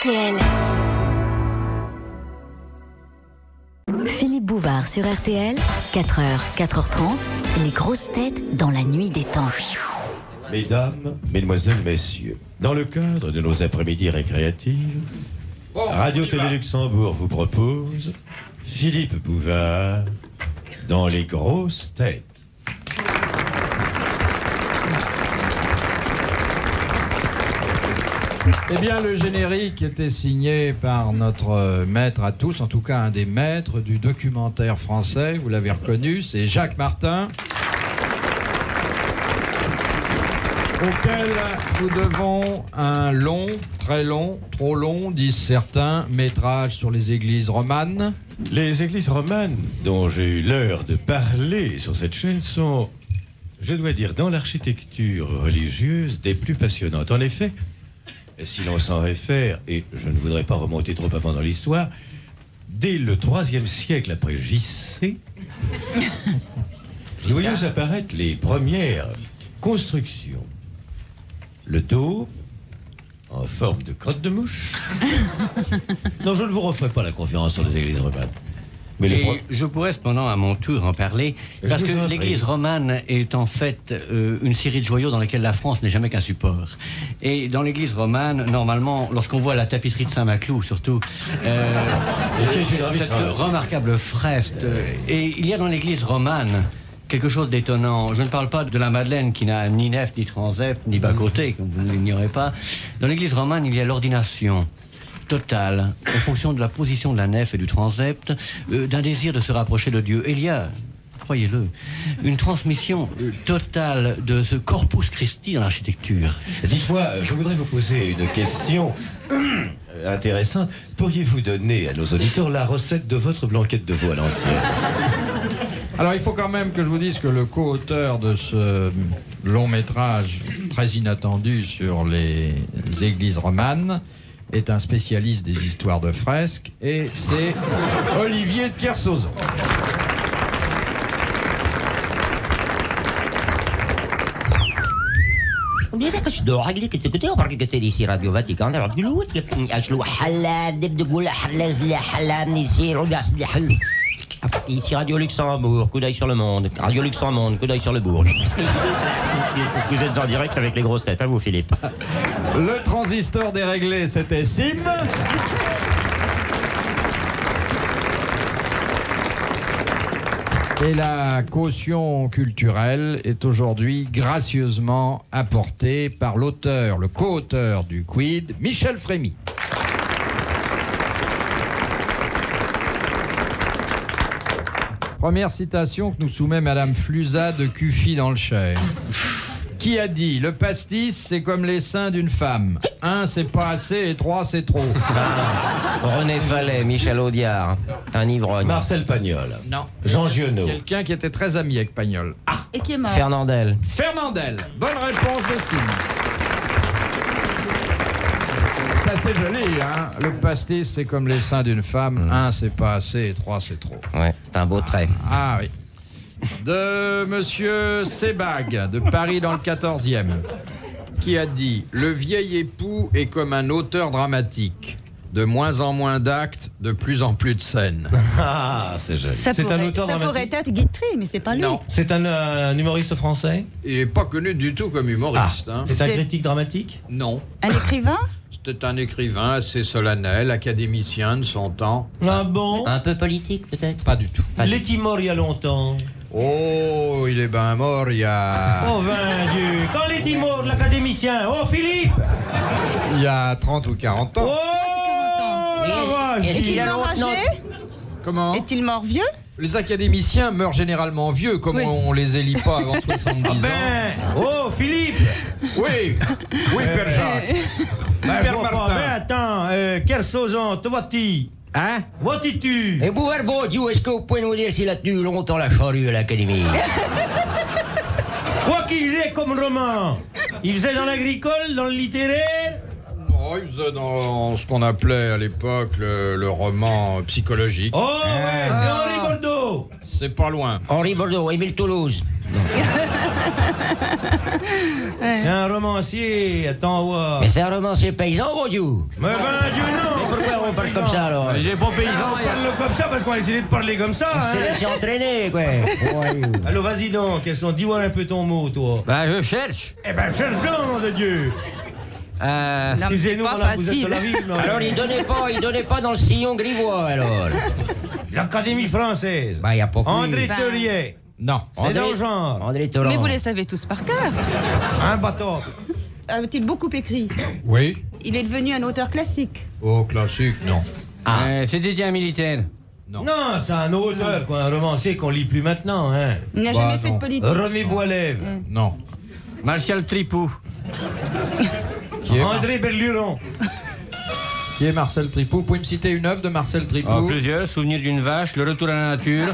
RTL. Philippe Bouvard sur RTL, 4h, 4h30, les grosses têtes dans la nuit des temps. Mesdames, Mesdemoiselles, Messieurs, dans le cadre de nos après-midi récréatives, Radio-Télé Luxembourg vous propose Philippe Bouvard dans les grosses têtes. Eh bien, le générique était signé par notre maître à tous, en tout cas un des maîtres du documentaire français, vous l'avez reconnu, c'est Jacques Martin, auquel nous devons un long, très long, trop long, disent certains, métrage sur les églises romanes. Les églises romanes dont j'ai eu l'heure de parler sur cette chaîne sont, je dois dire, dans l'architecture religieuse, des plus passionnantes. En effet, si l'on s'en réfère, et je ne voudrais pas remonter trop avant dans l'histoire, dès le IIIe siècle après JC, nous voyons apparaître les premières constructions. Le dos, en forme de crotte de mouche. Non, je ne vous referai pas la conférence sur les églises romanes. Mais je pourrais cependant à mon tour en parler, parce que l'église romane est en fait une série de joyaux dans lesquels la France n'est jamais qu'un support. Et dans l'église romane, normalement, lorsqu'on voit la tapisserie de Saint-Maclou, surtout, cette remarquable fresque, et il y a dans l'église romane quelque chose d'étonnant. Je ne parle pas de la Madeleine qui n'a ni nef, ni transept, ni bas-côté, comme vous ne l'ignorez pas. Dans l'église romane, il y a l'ordination totale, en fonction de la position de la nef et du transept, d'un désir de se rapprocher de Dieu. Et il y a, croyez-le, une transmission totale de ce corpus Christi dans l'architecture. Dites-moi, je voudrais vous poser une question intéressante. Pourriez-vous donner à nos auditeurs la recette de votre blanquette de veau à l'ancienne? Alors, il faut quand même que je vous dise que le co-auteur de ce long métrage très inattendu sur les églises romanes est un spécialiste des histoires de fresques, et c'est Olivier de Kersauzon. Radio Vatican. Ici Radio Luxembourg, coup d'œil sur le monde. Radio Luxembourg, coup d'œil sur le bourg. Vous êtes en direct avec les grosses têtes, hein, vous, Philippe? Le transistor déréglé, c'était Sim. Et la caution culturelle est aujourd'hui gracieusement apportée par l'auteur, le co-auteur du Quid, Michel Frémy. Première citation que nous soumet Madame Fluza de Cuffy dans le Cher. Qui a dit « Le pastis, c'est comme les seins d'une femme. 1, c'est pas assez, et 3, c'est trop. » René Fallet, Michel Audiard, un ivrogne. Marcel Pagnol. Non. Jean Giono. Quelqu'un qui était très ami avec Pagnol. Ah. Et qui est mort. Fernandel. Fernandel. Bonne réponse de Sim. C'est joli, hein. Le pastis, c'est comme les seins d'une femme. 1, c'est pas assez, et 3, c'est trop. Ouais, c'est un beau trait. Ah oui. De Monsieur Sebag, de Paris dans le 14e, qui a dit « Le vieil époux est comme un auteur dramatique. De moins en moins d'actes, de plus en plus de scènes. » Ah, c'est joli. Ça C'est un pourrait, auteur ça dramatique. pourrait être Guitry, mais c'est pas lui. Non, C'est un humoriste français? il n'est pas connu du tout comme humoriste. Hein. C'est un C'est- critique dramatique? Non, Un écrivain? c'était un écrivain assez solennel, académicien de son temps. Ah bon? Un peu politique, peut-être? Pas du tout. L'est-il mort il y a longtemps? Oh, il est ben mort il y a... Oh, vain Dieu! Quand l'est-il mort, l'académicien? Oh, Philippe! Il y a 30 ou 40 ans. Oh, la vache! Est-il mort âgé? Comment? Est-il mort vieux? Les académiciens meurent généralement vieux, comme Oui. on les élit pas avant 70 ans. Ben, oh, Philippe! Oui, oui, Père Jacques. Ben, Père je vois pas. Martin. Ben, attends, Kersauzon, te vois-tu? Hein? Vois-tu? Et Bouverbeau, Dieu, est-ce que vous pouvez nous dire s'il a tenu longtemps la charrue à l'académie? Quoi qu'il faisait comme roman? Il faisait dans l'agricole, dans le littéraire? Non, il faisait dans ce qu'on appelait à l'époque le roman psychologique. Oh, ouais, c'est Henri Bordeaux! C'est pas loin. Henri Bordeaux, Émile Toulouse. C'est un romancier, attends voir. Mais c'est un romancier paysan, mon Dieu. Mais ben Dieu non. Mais pourquoi on parle comme ça, alors? Il est pas paysan, On parle comme ça parce qu'on a essayé de parler comme ça, C'est hein. laissé entraîner, quoi. Voyou. Alors vas-y donc, dis-moi un peu ton mot, toi. Ben, je cherche. Eh ben cherche donc, nom de Dieu. Non, mais c'est Excusez-nous, pas madame, vous êtes facile. de la ville, non? Alors, il donnait pas dans le sillon grivois, alors. L'Académie française. Bah, y a pas que lui. André Ben- Théurier. Non. C'est dans le genre. André Torrent. Mais vous les savez tous par cœur. Un bateau. A-t-il beaucoup écrit? Oui. Il est devenu un auteur classique. Oh, classique, non. C'était un militaire. Non. Non, c'est un auteur, quoi, un romancier qu'on lit plus maintenant, hein. Il n'a Bah, jamais fait non. de politique. René Boilev. Non. Martial Tripou. Qui est, André Berluron. qui est Marcel Tripou? Vous pouvez me citer une œuvre de Marcel Tripou? Plusieurs. Souvenir d'une vache, Le retour à la nature.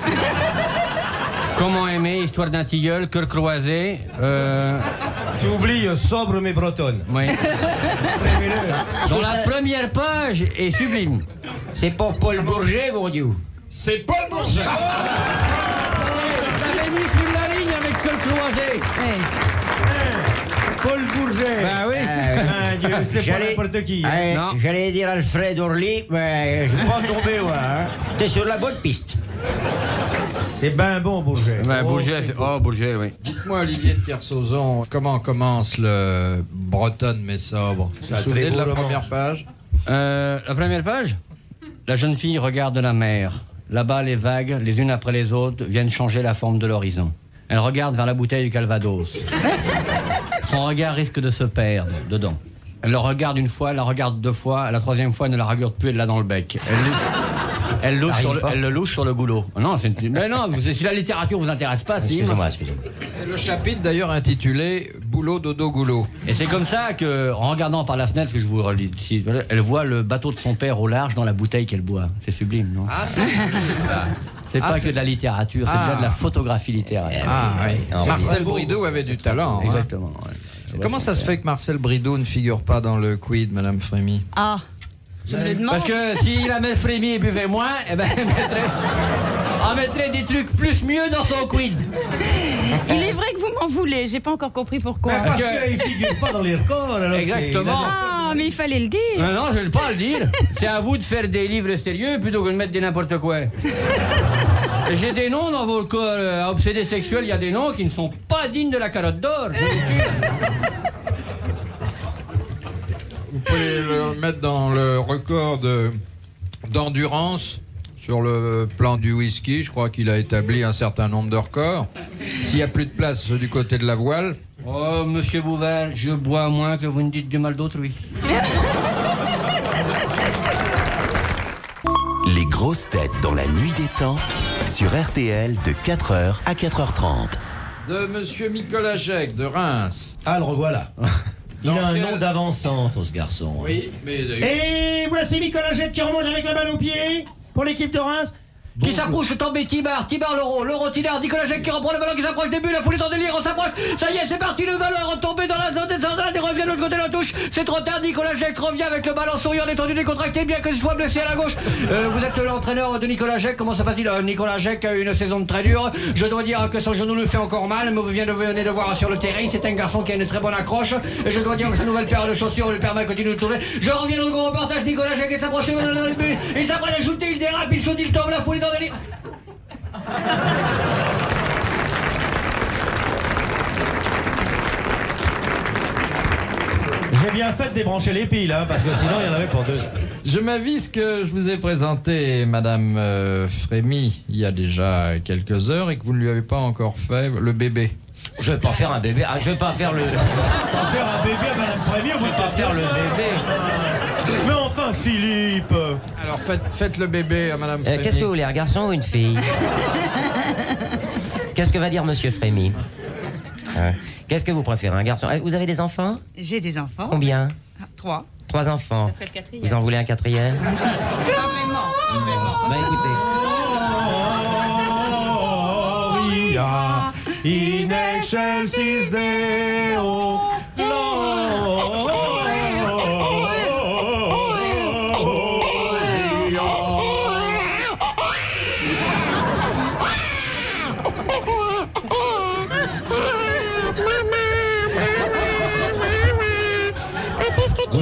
Comment aimer, Histoire d'un tilleul, Cœur croisé. Tu oublies Sobre mais bretonne. Oui. Prémets-le. Dont la première page est sublime. C'est pas Paul Bourget, mon Dieu. C'est Paul Bourget. Je l'avais mis sur la ligne avec Cœur croisé. Paul Bourget. Bah oui. Ah, Dieu, c'est pas n'importe qui. Hein. Non. J'allais dire Alfred Orly, mais j'ai pas tombé loin. Hein. T'es sur la bonne piste. C'est ben bon, Bourget. Ben, Oh, Bourget, c'est bon. Bourget, oui. Dites-moi, Olivier de Kersauzon, comment commence le Bretonne mais sobre? Vous C'est un vous souvenez très de la beau roman. première page? La première page. La jeune fille regarde la mer. Là-bas, les vagues, les unes après les autres, viennent changer la forme de l'horizon. Elle regarde vers la bouteille du Calvados. Son regard risque de se perdre dedans. Elle le regarde une fois, elle la regarde deux fois, la troisième fois, elle ne la regarde plus, elle l'a dans le bec. Elle le louche sur le goulot. Non, mais non, si la littérature vous intéresse pas, si. Excusez-moi. C'est le chapitre d'ailleurs intitulé Boulot, dodo, goulot. Et c'est comme ça que, en regardant par la fenêtre, que je vous relis ici, elle voit le bateau de son père au large dans la bouteille qu'elle boit. C'est sublime, non? Ah, c'est ça. C'est pas que de la littérature, c'est déjà de la photographie littéraire. Ah, oui. Ah, Marcel Brideau avait du talent. Hein. Exactement. ouais. Comment ça se fait que Marcel Brideau ne figure pas dans le quid, Madame Frémy? Ah, je me le demande. Parce que si la mère Frémy buvait moins, eh ben, elle mettrait des trucs plus mieux dans son quid. Il est vrai que vous m'en voulez, j'ai pas encore compris pourquoi. Mais parce que- qu'il figure pas dans les records. Alors Exactement. Ah, mais il fallait le dire. Non, je ne vais pas le dire. C'est à vous de faire des livres sérieux plutôt que de mettre des n'importe quoi. Et j'ai des noms dans vos corps à obsédés sexuels, il y a des noms qui ne sont pas dignes de la carotte d'or. je vous le jure. Vous pouvez le mettre dans le record d'endurance sur le plan du whisky. Je crois qu'il a établi un certain nombre de records. S'il n'y a plus de place du côté de la voile, Oh, monsieur Bouvard, je bois moins que vous ne dites du mal d'autrui. Les grosses têtes dans la nuit des temps sur RTL de 4h à 4h30. de Monsieur Nicolas Jec de Reims. Ah, le revoilà. Il Dans a un quel- nom d'avant-centre, ce garçon. Oui, mais Et voici Nicolas Jette qui remonte avec la balle au pied pour l'équipe de Reims. Qui s'approche, tombé Tibard, l'euro, Tidard, Nicolas Jacques qui reprend le ballon, qui s'approche des buts, la foule est en délire, on s'approche, ça y est, c'est parti, le ballon est retombé dans la zone des centrales, et revient de l'autre côté de la touche, c'est trop tard, Nicolas Jacques revient avec le ballon souriant, détendu, décontracté, bien que ce soit blessé à la gauche. Vous êtes l'entraîneur de Nicolas Jacques, comment ça passe-t-il? Nicolas Jacques a eu une saison très dure, je dois dire que son genou le fait encore mal, mais vous venez de voir sur le terrain, c'est un garçon qui a une très bonne accroche, et je dois dire que sa nouvelle paire de chaussures lui permet de continuer de tourner. Je reviens dans le gros reportage, Nicolas Jacques est approché dans le but, il s'apprête à shooter, il dérape, il saute, il tombe, la foule est en délire. J'ai bien fait de débrancher les piles, hein, parce que sinon il y en avait pour 2 heures. Je m'avise que je vous ai présenté Madame Frémy il y a déjà quelques heures et que vous ne lui avez pas encore fait le bébé. Je vais pas faire un bébé. Ah, je vais pas faire le. Pas faire un bébé à Madame Frémy, on va Pas faire le bébé. Mais enfin, Philippe. Alors faites le bébé à Madame Frémy. Qu'est-ce que vous voulez, un garçon ou une fille? Qu'est-ce que va dire Monsieur Frémy? Qu'est-ce que vous préférez, un garçon? Vous avez des enfants? J'ai des enfants. Combien? 3. 3 enfants. Ça ferait le quatrième. Vous en voulez un quatrième? Pas vraiment. Bah écoutez. Gloria in excelsis Deo.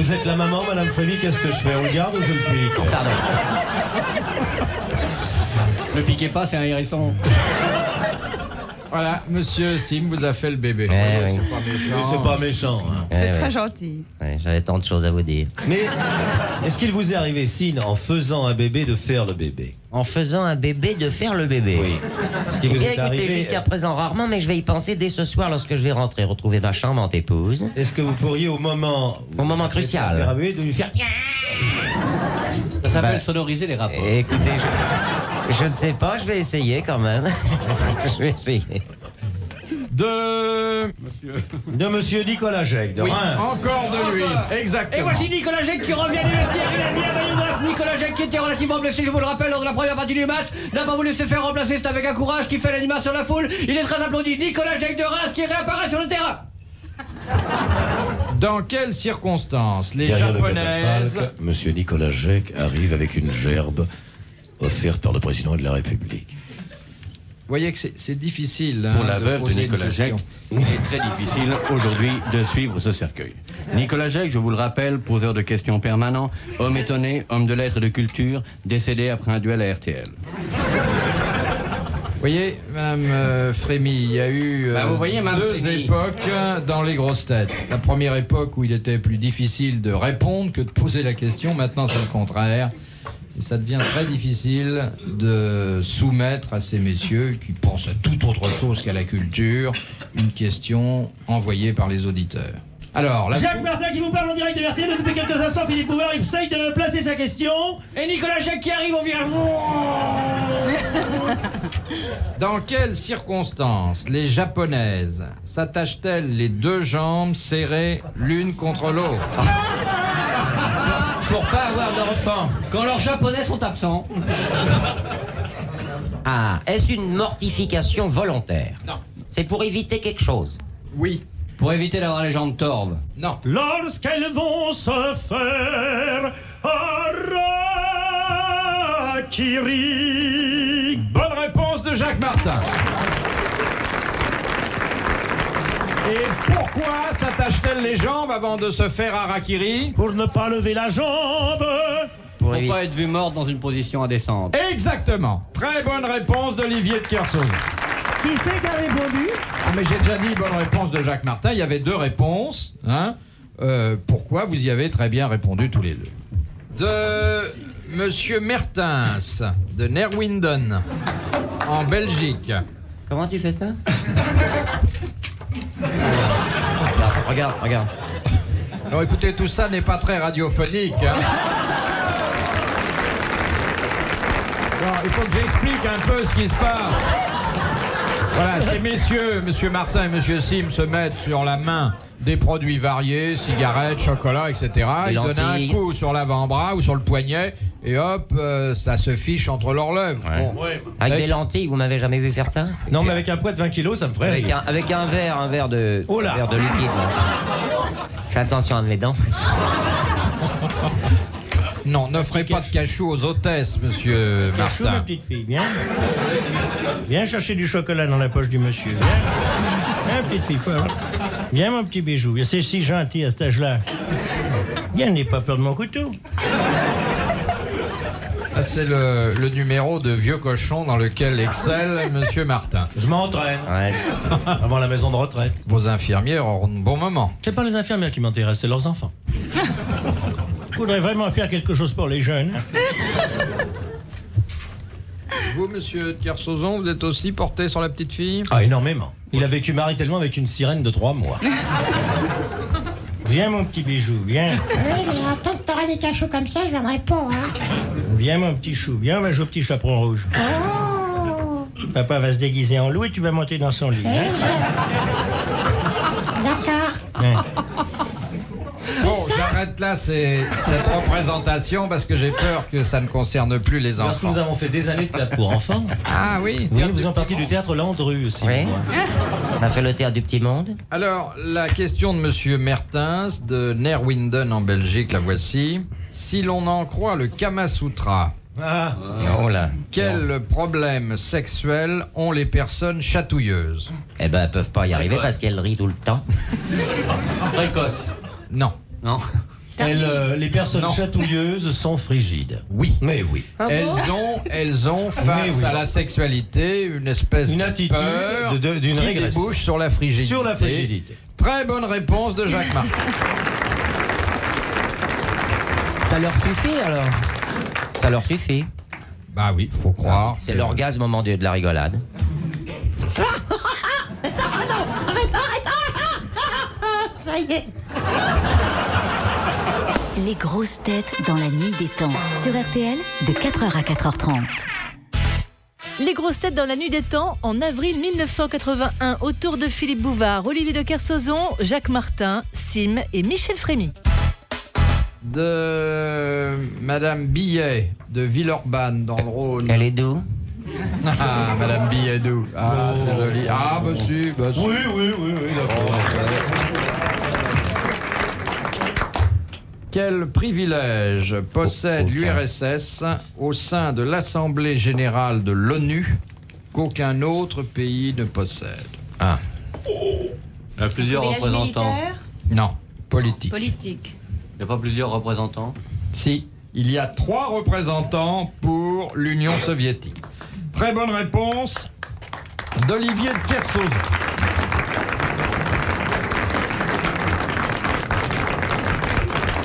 vous êtes la maman, Madame Frémy, qu'est-ce que je fais? On le garde ou je le pique? Pardon. Ne piquez pas, c'est un hérisson. Voilà, monsieur Sim vous a fait le bébé. Oui. C'est pas méchant. Mais c'est pas méchant. Hein. C'est très ouais. gentil. Ouais, j'avais tant de choses à vous dire. Mais est-ce qu'il vous est arrivé, Sine, en faisant un bébé, de faire le bébé? En faisant un bébé, de faire le bébé. Oui. Est-ce qu'il Eh vous bien, est écoutez, arrivé jusqu'à présent rarement, mais je vais y penser dès ce soir lorsque je vais rentrer retrouver ma charmante épouse. Est-ce que vous pourriez, au moment Crucial, faire un bébé, de lui faire... Ça s'appelle Bah, sonoriser les rapports. Écoutez, je ne sais pas, je vais essayer quand même. Je vais essayer. De Monsieur Nicolas Jacques, de oui, Reims. encore de lui. Exactement. Et voici Nicolas Jacques qui revient du vestiaire. Il a bien vaillé bref. Nicolas Jacques qui était relativement blessé, je vous le rappelle, lors de la première partie du match. N'a pas voulu se faire remplacer, c'est avec un courage qui fait l'animation de la foule. Il est très applaudi. Nicolas Jacques de Reims qui réapparaît sur le terrain. Dans quelles circonstances les Derrière le Japonaises... catafalque, Monsieur Nicolas Jacques arrive avec une gerbe offerte par le président de la République. Vous voyez que c'est difficile Pour la de veuve de poser une Nicolas Jacques, question. il est très difficile aujourd'hui de suivre ce cercueil. Nicolas Jacques, je vous le rappelle, poseur de questions permanent, homme étonné, homme de lettres et de culture, décédé après un duel à RTL. Vous voyez, Madame Frémy, il y a eu vous voyez, Madame deux Frémy. époques dans les grosses têtes. La première époque où il était plus difficile de répondre que de poser la question. Maintenant, c'est le contraire. Et ça devient très difficile de soumettre à ces messieurs qui pensent à toute autre chose qu'à la culture une question envoyée par les auditeurs. Alors, la... Jacques Martin qui vous parle en direct de RTL. Depuis quelques instants, Philippe Bouvard essaye de placer sa question. Et Nicolas Jacques qui arrive au virage. Dans quelles circonstances les Japonaises s'attachent-elles les deux jambes serrées l'une contre l'autre? Pour pas avoir d'enfants. Quand leurs japonais sont absents. Ah, est-ce une mortification volontaire? Non. C'est pour éviter quelque chose? Oui. Pour éviter d'avoir les jambes torves. Non. Lorsqu'elles vont se faire harakiri. Bonne réponse de Jacques Martin. Et pourquoi s'attachent-elles les jambes avant de se faire harakiri? Pour ne pas lever la jambe. Pour Pour éviter... pas être vu morte dans une position indécente. Exactement. Très bonne réponse d'Olivier de Kersauzon. Qui c'est qui a répondu? Ah, mais j'ai déjà dit bonne réponse de Jacques Martin. Il y avait deux réponses. Hein. Pourquoi vous y avez très bien répondu tous les deux. De Monsieur Mertens, de Nerwinden, en Belgique. Comment tu fais ça? Regarde, regarde. Alors écoutez, tout ça n'est pas très radiophonique. Hein. Alors, il faut que j'explique un peu ce qui se passe. Voilà, ces messieurs, Monsieur Martin et Monsieur Sim, se mettent sur la main des produits variés, cigarettes, chocolat, etc. Des Ils donnent un lentilles. coup sur l'avant-bras ou sur le poignet, et hop, ça se fiche entre leurs lèvres. Ouais. Bon. Avec Et- des lentilles, vous m'avez jamais vu faire ça? Non, mais avec un poids de 20 kilos, ça me ferait rire. Avec un verre de, Oh là. verre de liquide. là. Fais attention à mes dents. Non, n'offrez pas de cachou aux hôtesses, Monsieur Cachou, ma Martin. petite fille, viens. Viens chercher du chocolat dans la poche du monsieur. Viens, viens petite fille, quoi. Viens, mon petit bijou. C'est si gentil à cet âge-là. Viens, n'aie pas peur de mon couteau. Ah, c'est le numéro de vieux cochon dans lequel excelle Monsieur Martin. Je m'entraîne Ouais. avant la maison de retraite. Vos infirmières auront de bons moments. C'est pas les infirmières qui m'intéressent, c'est leurs enfants. Il faudrait vraiment faire quelque chose pour les jeunes. Vous, Monsieur de Kersauzon, vous êtes aussi porté sur la petite fille? Ah, énormément. Il a vécu maritalement avec une sirène de 3 mois. Viens, mon petit bijou, viens. Oui, mais tant que t'auras des cachots comme ça, je viendrai pas, hein. Viens, mon petit chou. Viens, on va jouer au petit chaperon rouge. Oh. Papa va se déguiser en loup et tu vas monter dans son lit. Oui, Hein? D'accord. Hein. Bon, j'arrête là cette représentation parce que j'ai peur que ça ne concerne plus les Parce que enfants. nous avons fait des années de théâtre pour enfants. Ah oui, Oui, nous faisons partie du théâtre Landru aussi. Oui. moi. On a fait le théâtre du petit monde. Alors, la question de Monsieur Mertens de Nerwinden en Belgique, la voici. Si l'on en croit le Kama Sutra, Ah, Oh là. quels problèmes sexuels ont les personnes chatouilleuses? Eh ben, elles peuvent pas y arriver parce qu'elles rient tout le temps. Précoce. Non. Non. Les personnes Non. chatouilleuses sont frigides. Oui. Mais oui. Elles ont face à la sexualité une espèce Une de attitude peur d'une qui régression. débouche sur la frigidité. Sur la frigidité. Très bonne réponse de Jacques Martin. Ça leur suffit alors? Ça leur suffit. Bah oui, faut croire. C'est l'orgasme au moment de la rigolade. Ça y est. Les grosses têtes dans la nuit des temps. Sur RTL, de 4h à 4h30. Les grosses têtes dans la nuit des temps, en avril 1981, autour de Philippe Bouvard, Olivier de Kersauzon, Jacques Martin, Sim et Michel Frémy. De Madame Billet de Villeurbanne dans le Rhône. Elle est d'où? Ah, Madame Billet d'où? Ah, c'est joli. Ah, bah si, bah si. Oui, d'accord. Quel privilège possède l'URSS au sein de l'Assemblée générale de l'ONU qu'aucun autre pays ne possède? Ah. Il y a plusieurs représentants. Non, politique. Politique. Il n'y a pas plusieurs représentants. Si, il y a 3 représentants pour l'Union soviétique. Très bonne réponse d'Olivier de Kersauzon.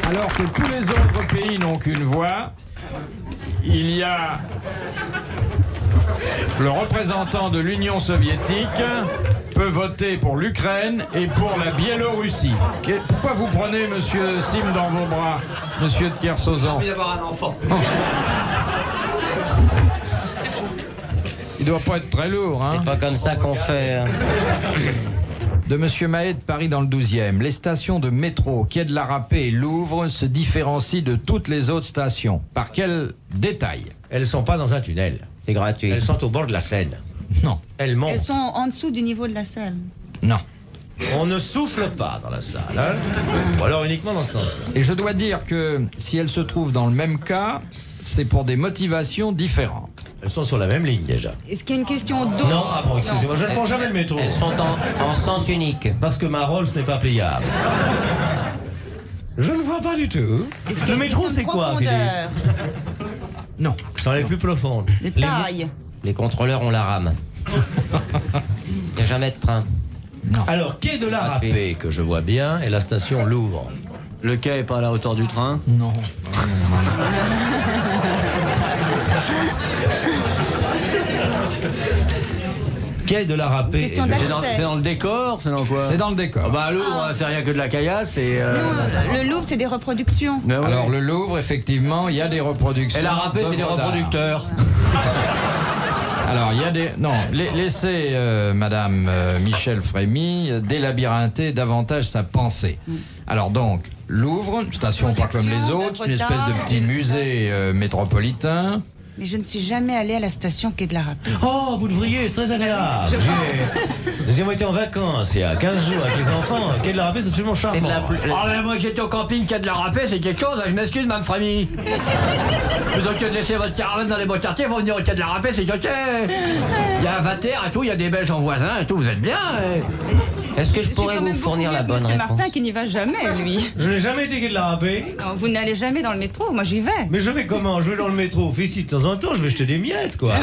Alors que tous les autres pays n'ont qu'une voix, il y a le représentant de l'Union soviétique peut voter pour l'Ukraine et pour la Biélorussie. Pourquoi vous prenez Monsieur Sim dans vos bras, Monsieur de Kersauzon? Il y avoir un enfant. Il doit pas être très lourd, hein? C'est pas comme ça qu'on fait. De Monsieur Mahé de Paris dans le 12e. Les stations de métro, Quai de la Râpée et Louvre se différencient de toutes les autres stations. Par quel détail? Elles sont pas dans un tunnel. C'est gratuit. Elles sont au bord de la Seine. Non. Elles montent. Elles sont en dessous du niveau de la Seine. Non. On ne souffle pas dans la salle, hein? Ou alors uniquement dans ce sens-là. Et je dois dire que si elles se trouvent dans le même cas, c'est pour des motivations différentes. Elles sont sur la même ligne déjà. Est-ce qu'il y a une question d'eau? Non, ah bon, excusez-moi, je ne prends jamais le métro. Elles sont en sens unique. Parce que ma Rolls n'est pas pliable. Je ne vois pas du tout. Est-ce qu'il y a Le une métro, question c'est de quoi, Philippe? profondeur, Non. Ce sont les plus profondes. de taille? Les contrôleurs ont la rame. Il n'y a jamais de train. Alors, quai de la Râpée, que je vois bien, et la station Louvre. Le quai est pas à la hauteur du train. Non. Quai de la Râpée. Question Eh bien, d'accès. C'est dans le décor, c'est dans quoi? C'est dans le décor. Ah bah Louvre, c'est rien que de la caillasse et... Non, le Louvre, c'est des reproductions. Mais ouais. Alors le Louvre, effectivement, il y a des reproductions. Et la râpée, c'est des d'œuvres d'art. reproducteurs. Alors, il y a des... Non, laissez Madame Michel Frémy délabyrinther davantage sa pensée. Alors donc, Louvre, station pas comme les autres, une espèce de petit musée métropolitain. Mais je ne suis jamais allée à la station Quai de la Râpée. Oh, vous devriez, c'est très agréable. Nous avons été en vacances il y a 15 jours avec les enfants. Quai de la Râpée, c'est absolument C'est de charmant. la Ah mais moi j'étais au camping Quai de la Râpée, c'est quelque chose, je m'excuse Mme Frémy. Plutôt que de laisser votre caravane dans les beaux quartiers, faut venir au Quai de la Râpée, c'est ok. Il y a un Vater et tout, il y a des Belges en voisin et tout, vous êtes bien. Est-ce que je pourrais vous fournir la bonne Monsieur réponse? Martin qui n'y va jamais, lui. Je n'ai jamais été Quai de la Râpée. Non, vous n'allez jamais dans le métro, moi j'y vais. Mais je vais comment? Je vais dans le métro. Ici, de temps en temps, je vais jeter des miettes, quoi.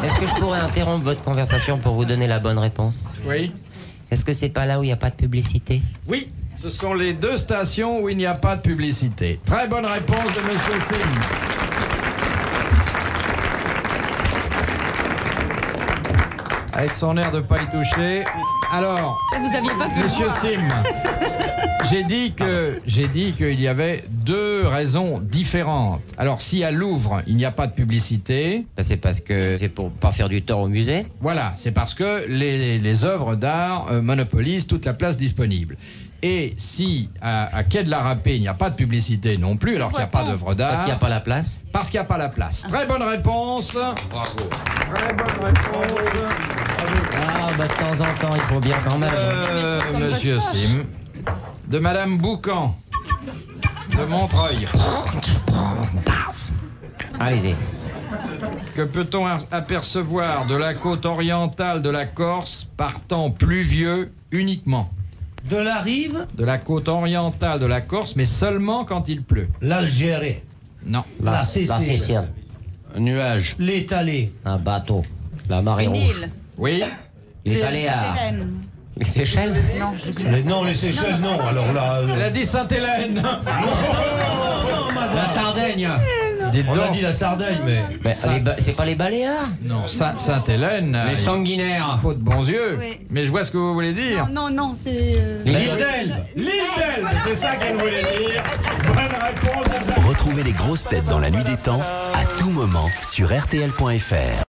Est-ce que je pourrais interrompre votre conversation pour vous donner la bonne réponse? Oui. Est-ce que c'est pas là où il n'y a pas de publicité? Oui, ce sont les 2 stations où il n'y a pas de publicité. Très bonne réponse de Monsieur Sim. Avec son air de pas y toucher. Alors, Ça, vous aviez pas pu Monsieur voir. Sim, j'ai dit qu'il y avait 2 raisons différentes. Alors, si à Louvre, il n'y a pas de publicité, Ben, c'est parce que c'est pour pas faire du tort au musée. voilà, c'est parce que les œuvres d'art monopolisent toute la place disponible. Et si à Quai de la Râpée, il n'y a pas de publicité non plus, alors qu'il n'y a pas d'œuvre d'art... Parce qu'il n'y a pas la place. Parce qu'il n'y a pas la place. Très bonne réponse. Bravo. Très bonne réponse. Ah, bah, de temps en temps, il faut bien quand même. Monsieur Sim. De Madame Boucan. De Montreuil. Allez-y. Que peut-on apercevoir de la côte orientale de la Corse par temps pluvieux uniquement? De la rive? De la côte orientale de la Corse, mais seulement quand il pleut. L'Algérie. Non. La Sicile. Un nuage. L'Italie. Un bateau. La marée Une rouge. île. Oui. Les Baléares. Hélène. Les Seychelles. Non, Non, les Seychelles, non. Alors là. Elle a dit Sainte-Hélène. La Sardaigne. On a dit la Sardaigne, mais. C'est pas les Baléares? Non, Sainte-Hélène. Les sanguinaires. Faut de bons yeux. Oui. Mais je vois ce que vous voulez dire. Non, c'est... L'île d'Elbe. L'île d'Elbe, c'est ça qu'elle voulait dire. Bonne réponse. Retrouvez les grosses têtes dans la nuit des temps à tout moment sur RTL.fr.